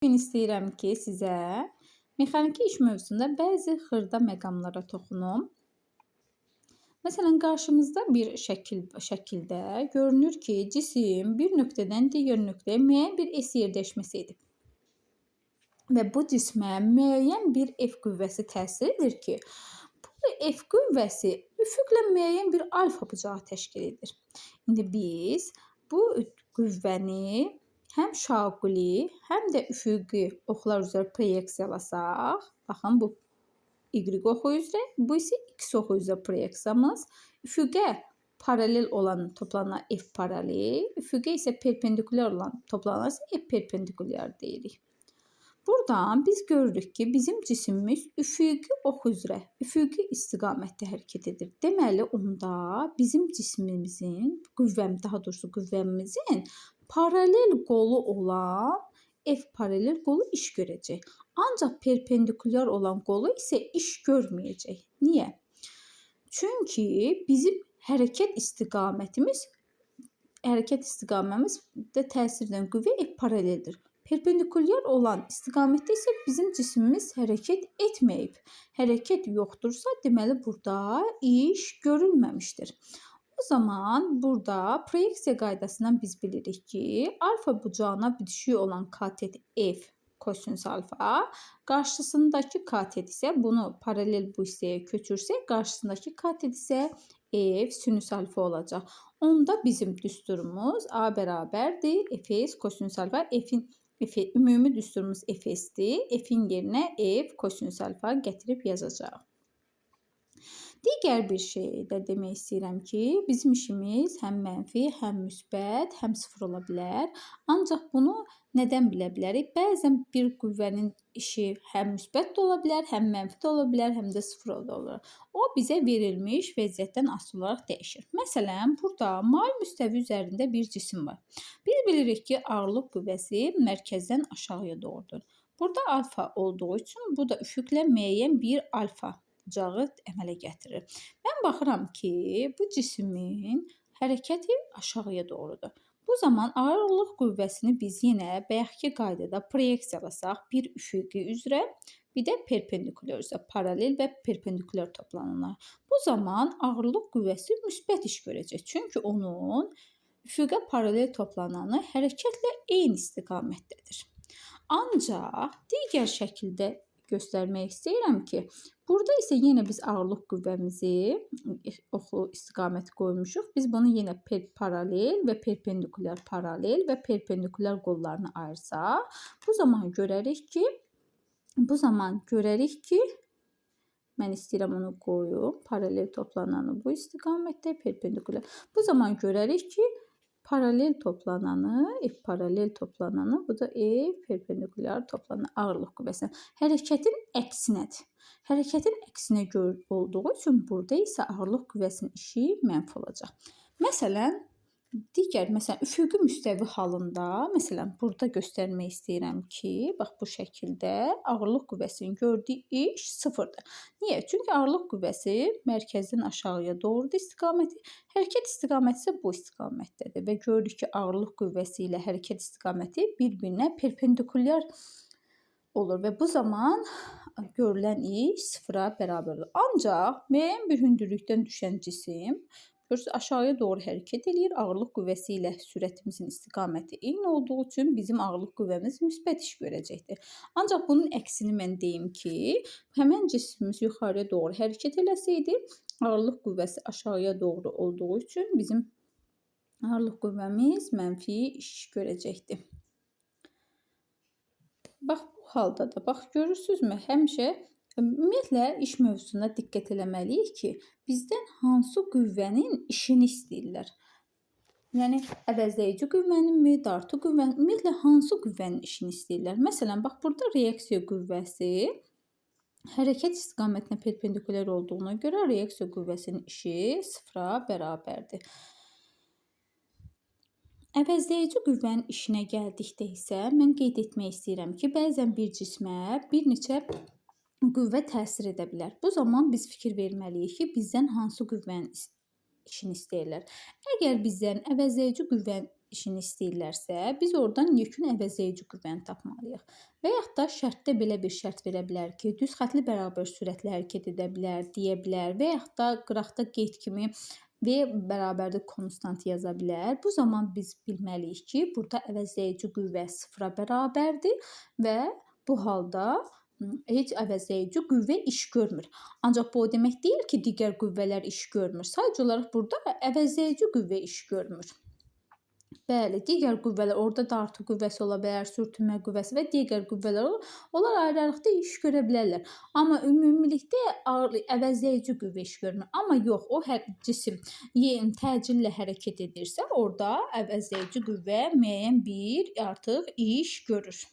Bugün istəyirəm ki, sizə mexaniki iş mövzusunda bəzi xırda məqamlara toxunum. Məsələn, qarşımızda bir şəkildə görünür ki, cisim bir nöqtədən digər nöqtəyə müəyyən bir S yerləşməsi edib. Və bu cismə müəyyən bir F qüvvəsi təsir edir ki, bu F qüvvəsi üfüqlə müəyyən bir alfa bucağı təşkil edir. İndi biz bu qüvvəni həm şaquli, həm də üfüqi oxlar üzrə proyeksiyalasaq, baxın bu Y oxu üzrə, bu isə X oxu üzrə proyeksiyamız. Üfüqə paralel olan toplanan F paralel, üfüqə isə perpendikulyar olan toplanan F perpendikulyar deyirik. Buradan biz görürük ki, bizim cisimimiz üfüqi ox üzrə, üfüqi istiqamətdə hərəkət edir. Deməli, onda bizim cismimizin, daha doğrusu qüvvəmizin paralel qolu olan F paralel qolu iş görəcək. Ancaq perpendikulyar olan qolu isə iş görməyəcək. Niyə? Çünki bizim hərəkət istiqamətimiz də təsir edən qüvvə F paraleldir. Perpendikulyar olan istiqamətdə isə bizim cismimiz hərəkət etməyib. Hərəkət yoxdursa, deməli burada iş görülməmişdir. O zaman burada proyeksiya qaydasından biz bilirik ki, alfa bucağına bitişik olan katet F kosinus alfa, qarşısındakı katet isə bunu paralel bu hissəyə köçürsək, qarşısındakı katet isə F sinüs alfa olacaq. Onda bizim düsturumuz A bərabərdir Fs kosinus alfa, ümumi düsturumuz Fs'dir. F'in yerinə F kosinus alfa gətirib yazacağıq. Digər bir şey də demək istəyirəm ki, bizim işimiz həm mənfi, həm müsbət, həm sıfır ola bilər. Ancaq bunu nədən bilə bilərik? Bəzən bir qüvvənin işi həm müsbət də ola bilər, həm mənfi də ola bilər, həm də sıfır da ola bilər. O bizə verilmiş vəziyyətdən asılı olaraq dəyişir. Məsələn, burada mavi müstəvi üzərində bir cisim var. Biz bilirik ki, ağırlıq qüvvəsi mərkəzdən aşağıya doğrudur. Burada alfa olduğu üçün bu da üfüqlə müəyyən bir alfa bucağı əmələ gətirir. Mən baxıram ki, bu cismin hərəkəti aşağıya doğrudur. Bu zaman ağırlıq qüvvəsini biz yenə bayaqki qaydada proyeksiyalasaq, bir üfüqi üzrə, bir də perpendikulyar üzrə, paralel və perpendikulyar toplanırlar. Bu zaman ağırlıq qüvvəsi müsbət iş görəcək. Çünki onun üfüqə paralel toplananı hərəkətlə eyni istiqamətdədir. Ancaq digər şəkildə göstərmək istəyirəm ki, burada isə yenə biz ağırlıq qüvvəmizi oxu istiqaməti qoymuşuq. Biz bunu yenə paralel və perpendikulyar qollarını ayırsaq, bu zaman görərik ki, mən istəyirəm onu qoyum, paralel toplananı bu istiqamətdə, perpendikulyar. Bu zaman görərik ki, paralel toplananı, F paralel toplananı, bu da F perpendikulyar toplananı ağırlıq qüvvəsinin hərəkətin əksinədir. Hərəkətin əksinə olduğu üçün burada isə ağırlıq qüvvəsinin işi mənfi olacaq. Məsələn, üfüqi müstəvi halında, burada göstərmək istəyirəm ki, bax bu şəkildə ağırlıq qüvvəsinin gördüyü iş sıfırdır. Niyə? Çünki ağırlıq qüvvəsi mərkəzdən aşağıya doğrudur istiqaməti, hərəkət istiqaməti isə bu istiqamətdədir və görürük ki, ağırlıq qüvvəsi ilə hərəkət istiqaməti bir-birinə perpendikulyar olur və bu zaman görülən iş sıfıra bərabərdir. Ancaq müəyyən bir hündürlükdən düşən cisim görürsünüz, aşağıya doğru hərəkət edir. Ağırlıq qüvvəsi ilə sürətimizin istiqaməti eyni olduğu üçün bizim ağırlıq qüvvəmiz müsbət iş görəcəkdir. Ancaq bunun əksini mən deyim ki, həmən cismimiz yuxarıya doğru hərəkət eləsəydi, ağırlıq qüvvəsi aşağıya doğru olduğu üçün bizim ağırlıq qüvvəmiz mənfi iş görəcəkdir. Bax bu halda da, bax görürsünüzmü, həmişə ümumiyyətlə iş mövzusuna diqqət eləməliyik ki, bizdən hansı qüvvənin işini istəyirlər. Yəni, əvəzləyici qüvvəninmi, dartı qüvvənin, ümumiyyətlə hansı qüvvənin işini istəyirlər. Məsələn, bax burada reaksiya qüvvəsi hərəkət istiqamətinə perpendikulyar olduğuna görə reaksiya qüvvəsinin işi sıfıra bərabərdir. Əvəzləyici qüvvənin işinə gəldikdə isə mən qeyd etmək istəyirəm ki, bəzən bir cismə bir neçə qüvvə təsir edə bilər. Bu zaman biz fikir verməliyik ki, bizdən hansı qüvvənin işini istəyirlər. Əgər bizdən əvəzləyici qüvvənin işini istəyirlərsə, biz oradan yekun əvəzləyici qüvvəni tapmalıyıq. Və yaxud da şərtdə belə bir şərt verə bilər ki, düz xətli bərabər sürətlə hərəkət edə bilər, deyə bilər və yaxud da qıraqda qeyd kimi V bərabərdir konstant yaza bilər. Bu zaman biz bilməliyik ki, burada əvəzləyici qüvvə sıfıra bərabərdir və bu halda heç əvəzləyici qüvvə iş görmür. Ancaq bu o demək deyil ki, digər qüvvələr iş görmür. Sadəcə olaraq burada əvəzləyici qüvvə iş görmür. Bəli, digər qüvvələr, orada dartı qüvvəsi ola bilər, sürtünmə qüvvəsi və digər qüvvələr olur. Onlar ayrı-ayrılıqda iş görə bilərlər. Amma ümumilikdə əvəzləyici qüvvə iş görmür. Amma yox, o hər cisim təcillə hərəkət edirsə, orada əvəzləyici qüvvə müəyyən bir artıq iş görür.